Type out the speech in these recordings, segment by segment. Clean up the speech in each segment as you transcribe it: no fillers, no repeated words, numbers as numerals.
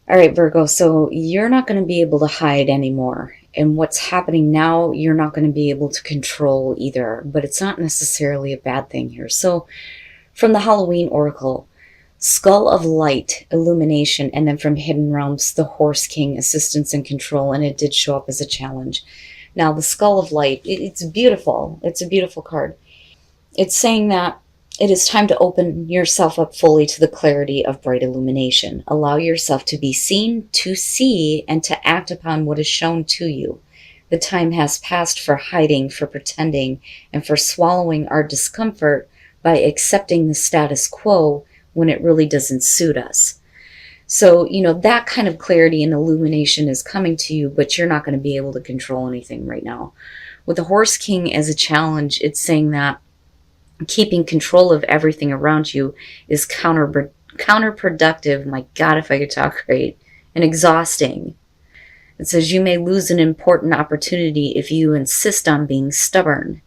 All right, Virgo, so you're not going to be able to hide anymore. And what's happening now, you're not going to be able to control either. But it's not necessarily a bad thing here. So, from the Halloween Oracle, Skull of Light, Illumination, and then from Hidden Realms, the Horse King, Assistance and Control, and it did show up as a challenge. Now, the Skull of Light, it's beautiful. It's a beautiful card. It's saying that it is time to open yourself up fully to the clarity of bright illumination. Allow yourself to be seen, to see, and to act upon what is shown to you. The time has passed for hiding, for pretending, and for swallowing our discomfort by accepting the status quo when it really doesn't suit us. So, that kind of clarity and illumination is coming to you, but you're not going to be able to control anything right now. With the Horse King as a challenge, it's saying that keeping control of everything around you is counterproductive. My God, if I could talk right, and exhausting. It says you may lose an important opportunity if you insist on being stubborn.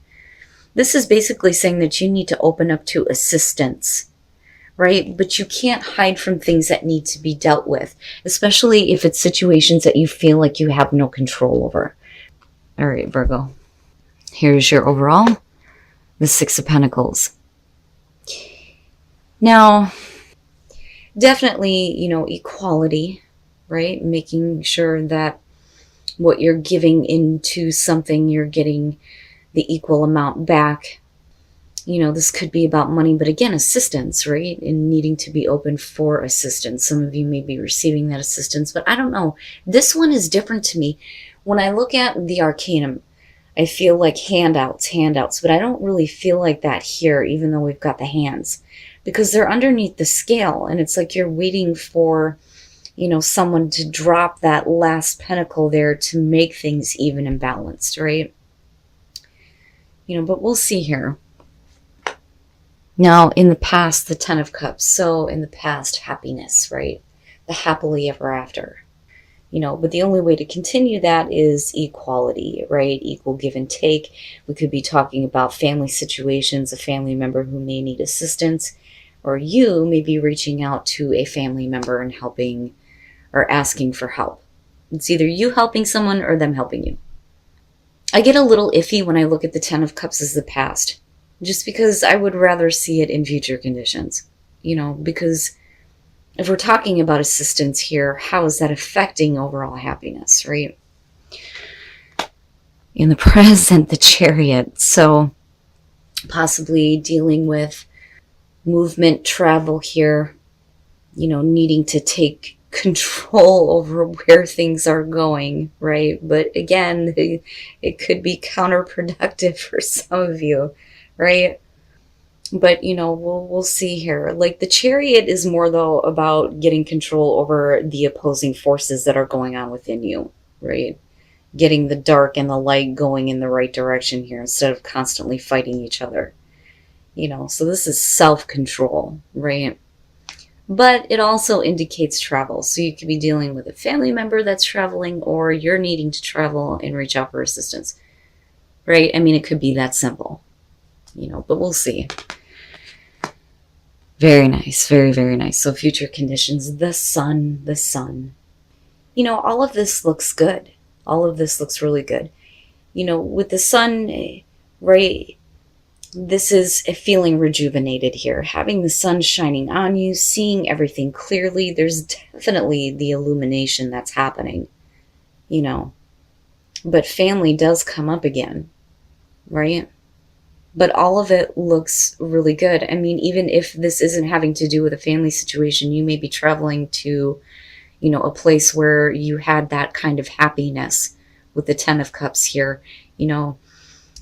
This is basically saying that you need to open up to assistance, right? But you can't hide from things that need to be dealt with, especially if it's situations that you feel like you have no control over. All right, Virgo. Here's your overall. The Six of Pentacles. Now, definitely, equality, right? Making sure that what you're giving into something, you're getting the equal amount back. This could be about money, but again, assistance, right? And needing to be open for assistance. Some of you may be receiving that assistance, but I don't know. This one is different to me. When I look at the Arcanum, I feel like handouts, but I don't really feel like that here, even though we've got the hands, because they're underneath the scale, and it's like you're waiting for, someone to drop that last pentacle there to make things even and balanced, right? But we'll see here. Now, in the past, the Ten of Cups. So in the past, happiness, right? The happily ever after. But the only way to continue that is equality, right? Equal give and take. We could be talking about family situations, a family member who may need assistance, or you may be reaching out to a family member and helping or asking for help. It's either you helping someone or them helping you. I get a little iffy when I look at the Ten of Cups as the past, just because I would rather see it in future conditions, because if we're talking about assistance here, how is that affecting overall happiness, right? In the present, the Chariot. So possibly dealing with movement, travel here, needing to take control over where things are going, right? But again, it could be counterproductive for some of you, right? But, we'll see here. Like the Chariot is more, though, about getting control over the opposing forces that are going on within you, right? Getting the dark and the light going in the right direction here instead of constantly fighting each other. So this is self-control, right? But it also indicates travel. So you could be dealing with a family member that's traveling, or you're needing to travel and reach out for assistance, right? I mean, it could be that simple, but we'll see. Very nice. Very, very nice. So future conditions, the sun. All of this looks good. All of this looks really good. With the sun, right, this is a feeling rejuvenated here. Having the sun shining on you, seeing everything clearly, there's definitely the illumination that's happening, But family does come up again, right? But all of it looks really good. I mean, even if this isn't having to do with a family situation, you may be traveling to, a place where you had that kind of happiness with the Ten of Cups here,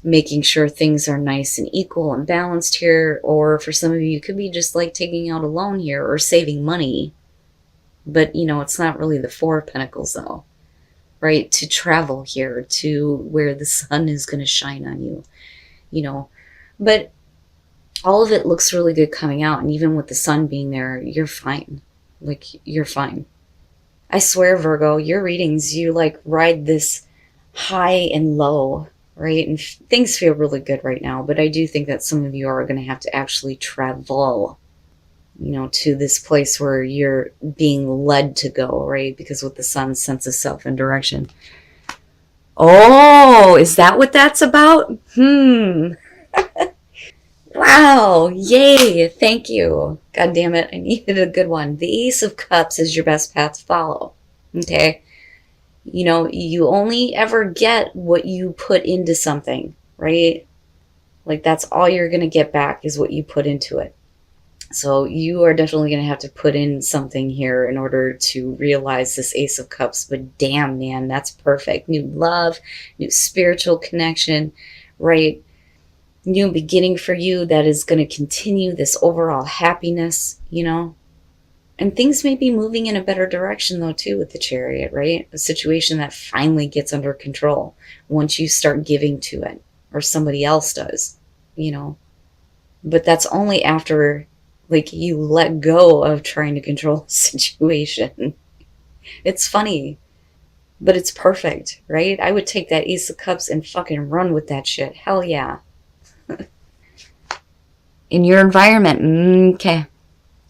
making sure things are nice and equal and balanced here. Or for some of you, it could be just like taking out a loan here or saving money. But, it's not really the Four of Pentacles, though, right? To travel here to where the sun is going to shine on you, But all of it looks really good coming out. And even with the sun being there, you're fine. Like, you're fine. I swear, Virgo, your readings, you ride this high and low, right? And things feel really good right now. But I do think that some of you are going to have to actually travel. you know, to this place where you're being led to go, right? Because with the sun, sense of self and direction. Oh, is that what that's about? Wow, yay, thank you. God damn it, I needed a good one. The Ace of Cups is your best path to follow, okay? You know, you only ever get what you put into something, right? Like, that's all you're going to get back is what you put into it. So you are definitely going to have to put in something here in order to realize this Ace of Cups. But damn, man, that's perfect. New love, new spiritual connection, right? New beginning for you that is going to continue this overall happiness, you know? And things may be moving in a better direction, though, too, with the Chariot, right? A situation that finally gets under control once you start giving to it, or somebody else does, you know? But that's only after, like, you let go of trying to control the situation. It's funny, but it's perfect, right? I would take that Ace of Cups and fucking run with that shit. Hell yeah. In your environment, okay.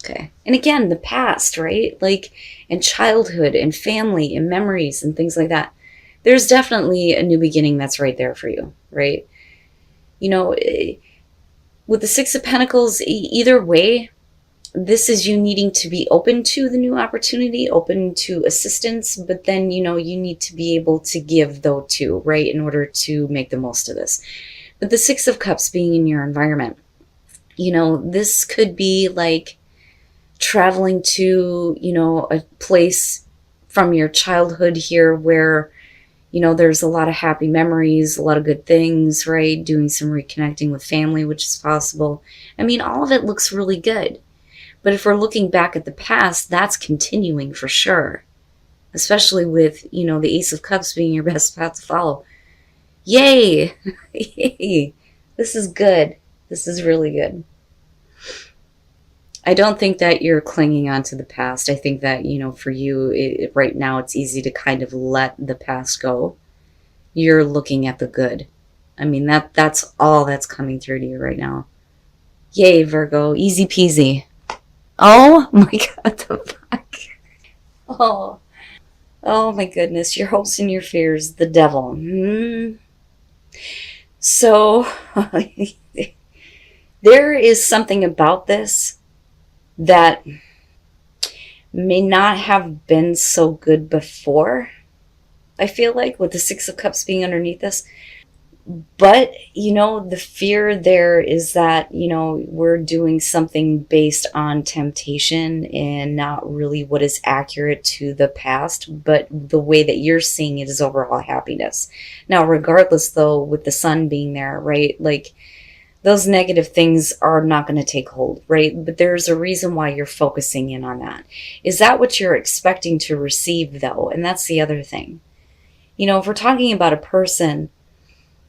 Okay. And again, the past, right? Like, in childhood and family and memories and things like that. There's definitely a new beginning that's right there for you, right? You know, with the Six of Pentacles, either way, this is you needing to be open to the new opportunity, open to assistance, but then, you know, you need to be able to give, though, too, right? In order to make the most of this. But the Six of Cups being in your environment, you know, this could be like traveling to, you know, a place from your childhood here where, you know, there's a lot of happy memories, a lot of good things, right? Doing some reconnecting with family, which is possible. I mean, all of it looks really good. But if we're looking back at the past, that's continuing for sure. Especially with, you know, the Ace of Cups being your best path to follow. Yay! Yay! This is good. This is really good. I don't think that you're clinging on to the past. I think that, you know, for you, right now, it's easy to kind of let the past go. You're looking at the good. I mean, that's all that's coming through to you right now. Yay, Virgo. Easy peasy. Oh my God, the fuck. Oh my goodness. Your hopes and your fears, the devil. So, there is something about this that may not have been so good before, I feel like, with the Six of Cups being underneath this. But, you know, the fear there is that, you know, we're doing something based on temptation and not really what is accurate to the past, but the way that you're seeing it is overall happiness. Now, regardless, though, with the sun being there, right, like, those negative things are not going to take hold, right? But there's a reason why you're focusing in on that. Is that what you're expecting to receive, though? And that's the other thing. You know, if we're talking about a person,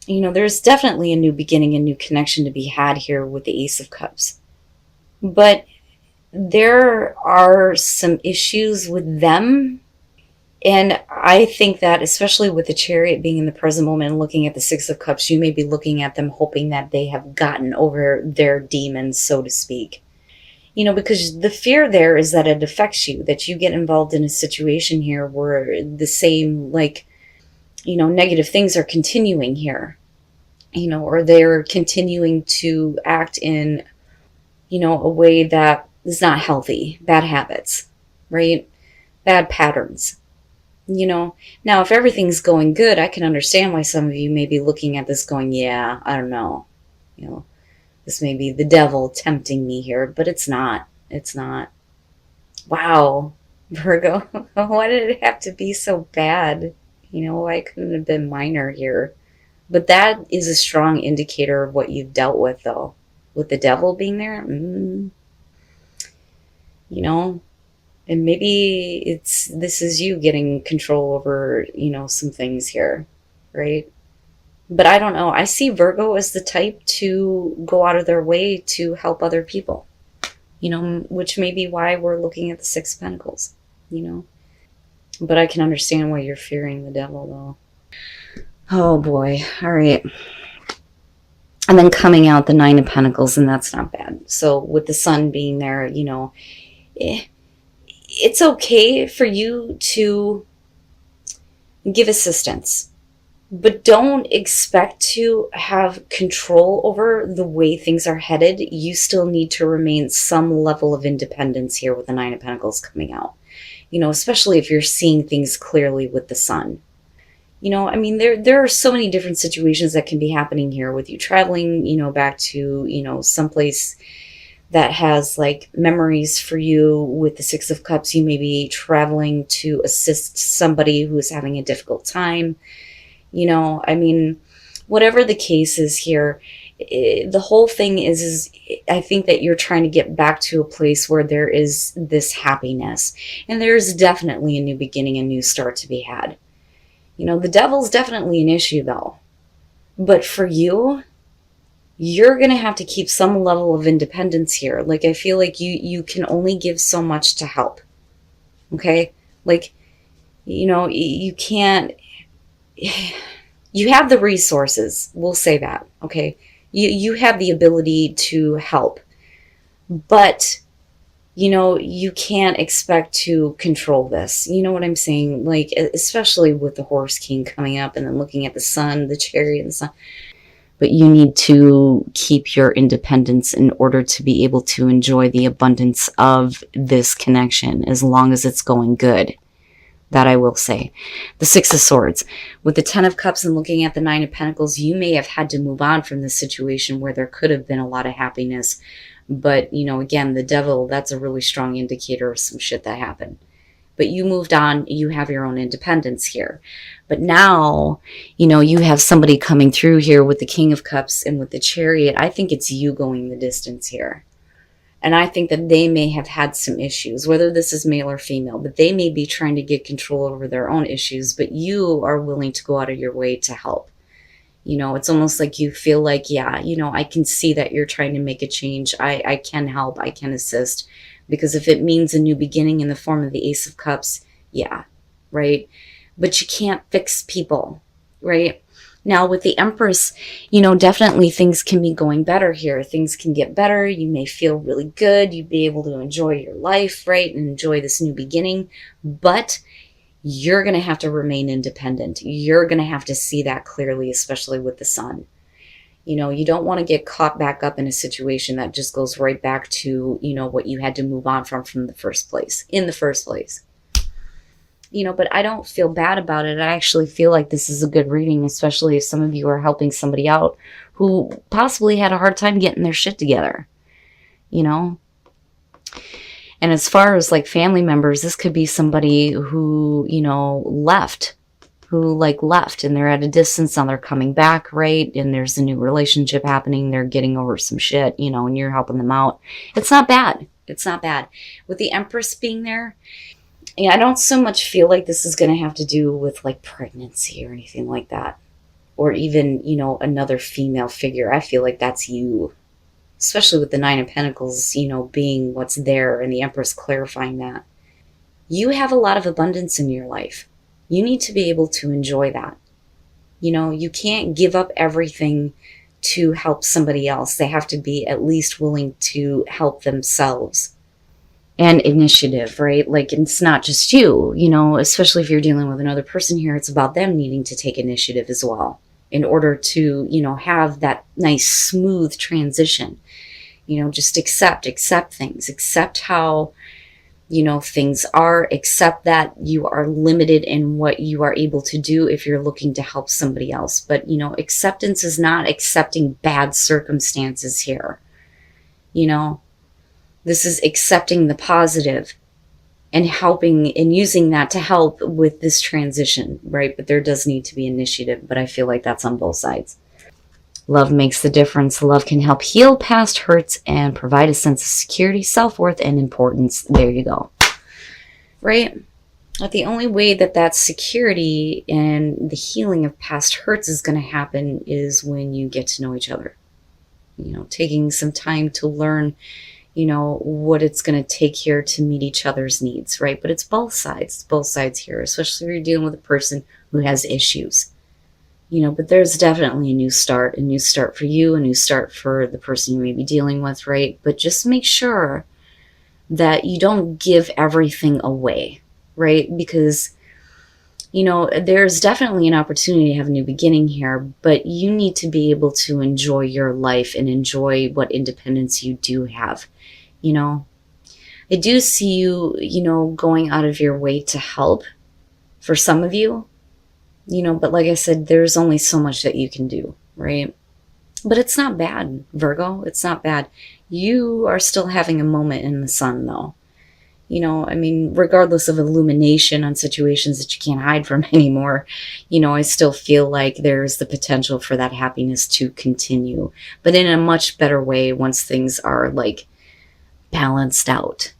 you know, there's definitely a new beginning, a new connection to be had here with the Ace of Cups. But there are some issues with them. And I think that, especially with the Chariot being in the present moment and looking at the Six of Cups, you may be looking at them hoping that they have gotten over their demons, so to speak. You know, because the fear there is that it affects you, that you get involved in a situation here where the same, like, you know, negative things are continuing here. You know, or they're continuing to act in, you know, a way that is not healthy. Bad habits, right? Bad patterns. You know, now if everything's going good, I can understand why some of you may be looking at this going, yeah, I don't know. You know, this may be the devil tempting me here, but it's not. It's not. Wow, Virgo, why did it have to be so bad? You know, why couldn't it have been minor here? But that is a strong indicator of what you've dealt with, though. With the devil being there, you know, and maybe this is you getting control over, you know, some things here, right? But I don't know. I see Virgo as the type to go out of their way to help other people, you know, which may be why we're looking at the Six of Pentacles, you know. But I can understand why you're fearing the devil, though. Oh boy. All right. And then coming out the Nine of Pentacles, and that's not bad. So with the Sun being there, you know, it's okay for you to give assistance, but don't expect to have control over the way things are headed. You still need to remain some level of independence here with the Nine of Pentacles coming out. You know, especially if you're seeing things clearly with the Sun. You know, I mean, there are so many different situations that can be happening here with you traveling, you know, back to, you know, someplace that has like memories for you. With the Six of Cups, you may be traveling to assist somebody who is having a difficult time. You know, I mean, whatever the case is here, the whole thing is I think that you're trying to get back to a place where there is this happiness. And there's definitely a new beginning, a new start to be had. You know, the devil's definitely an issue though. But for you, you're going to have to keep some level of independence here. Like, I feel like you can only give so much to help. Okay? Like, you know, you can't... You have the resources. We'll say that. Okay? You have the ability to help. But... you know, you can't expect to control this. You know what I'm saying? Like, especially with the Horse King coming up and then looking at the Sun, the Chariot and the Sun. But you need to keep your independence in order to be able to enjoy the abundance of this connection as long as it's going good. That I will say. The Six of Swords. With the Ten of Cups and looking at the Nine of Pentacles, you may have had to move on from this situation where there could have been a lot of happiness. But, you know, again, the devil, that's a really strong indicator of some shit that happened. But you moved on. You have your own independence here. But now, you know, you have somebody coming through here with the King of Cups and with the Chariot. I think it's you going the distance here. And I think that they may have had some issues, whether this is male or female, but they may be trying to get control over their own issues, but you are willing to go out of your way to help. You know, it's almost like you feel like, yeah, you know, I can see that you're trying to make a change. I can help. I can assist. Because if it means a new beginning in the form of the Ace of Cups, yeah, right? But you can't fix people, right? Now with the Empress, you know, definitely things can be going better here. Things can get better. You may feel really good. You'd be able to enjoy your life, right? And enjoy this new beginning. But you're going to have to remain independent. You're going to have to see that clearly, especially with the Sun. You know, you don't want to get caught back up in a situation that just goes right back to, you know, what you had to move on from the first place, in the first place. You know, but I don't feel bad about it. I actually feel like this is a good reading, especially if some of you are helping somebody out who possibly had a hard time getting their shit together, you know? And as far as like family members, this could be somebody who, you know, left and they're at a distance, now they're coming back, right? And there's a new relationship happening. They're getting over some shit, you know, and you're helping them out. It's not bad. It's not bad. With the Empress being there, yeah, I don't so much feel like this is going to have to do with like pregnancy or anything like that. Or even, you know, another female figure. I feel like that's you. Especially with the Nine of Pentacles, you know, being what's there and the Empress clarifying that. You have a lot of abundance in your life. You need to be able to enjoy that. You know, you can't give up everything to help somebody else. They have to be at least willing to help themselves. And initiative, right? Like, it's not just you, you know, especially if you're dealing with another person here, it's about them needing to take initiative as well in order to, you know, have that nice smooth transition. You know, just accept things, accept how, you know, things are, accept that you are limited in what you are able to do if you're looking to help somebody else. But, you know, acceptance is not accepting bad circumstances here. You know, this is accepting the positive and helping and using that to help with this transition, right? But there does need to be initiative, but I feel like that's on both sides. Love makes the difference. Love can help heal past hurts and provide a sense of security, self-worth, and importance. There you go. Right? But the only way that that security and the healing of past hurts is going to happen is when you get to know each other. You know, taking some time to learn, you know, what it's going to take here to meet each other's needs, right? But it's both sides. It's both sides here, especially if you're dealing with a person who has issues. You know, but there's definitely a new start for you, a new start for the person you may be dealing with, right? But just make sure that you don't give everything away, right? Because, you know, there's definitely an opportunity to have a new beginning here, but you need to be able to enjoy your life and enjoy what independence you do have, you know. I do see you, you know, going out of your way to help for some of you, you know, but like I said, there's only so much that you can do, right? But it's not bad, Virgo. It's not bad. You are still having a moment in the sun, though. You know, I mean, regardless of illumination on situations that you can't hide from anymore, you know, I still feel like there's the potential for that happiness to continue, but in a much better way once things are like balanced out,